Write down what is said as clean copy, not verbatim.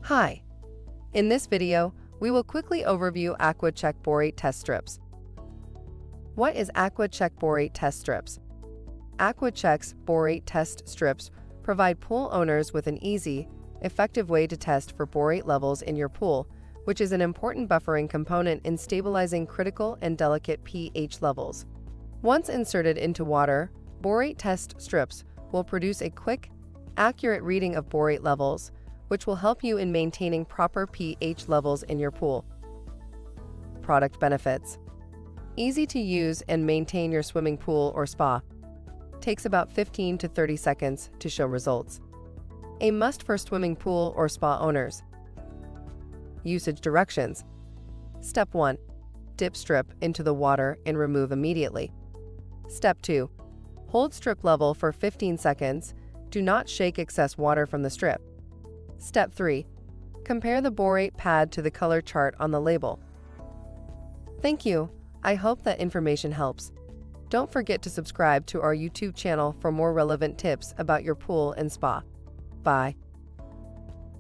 Hi! In this video, we will quickly overview AquaChek Borate Test Strips. What is AquaChek Borate Test Strips? AquaChek's Borate Test Strips provide pool owners with an easy, effective way to test for borate levels in your pool, which is an important buffering component in stabilizing critical and delicate pH levels. Once inserted into water, borate test strips will produce a quick, accurate reading of borate levels, which will help you in maintaining proper pH levels in your pool. Product benefits: easy to use and maintain your swimming pool or spa. Takes about 15 to 30 seconds to show results. A must for swimming pool or spa owners. Usage directions. Step 1. Dip strip into the water and remove immediately. Step 2. Hold strip level for 15 seconds. Do not shake excess water from the strip. Step 3. Compare the borate pad to the color chart on the label. Thank you. I hope that information helps. Don't forget to subscribe to our YouTube channel for more relevant tips about your pool and spa. Bye.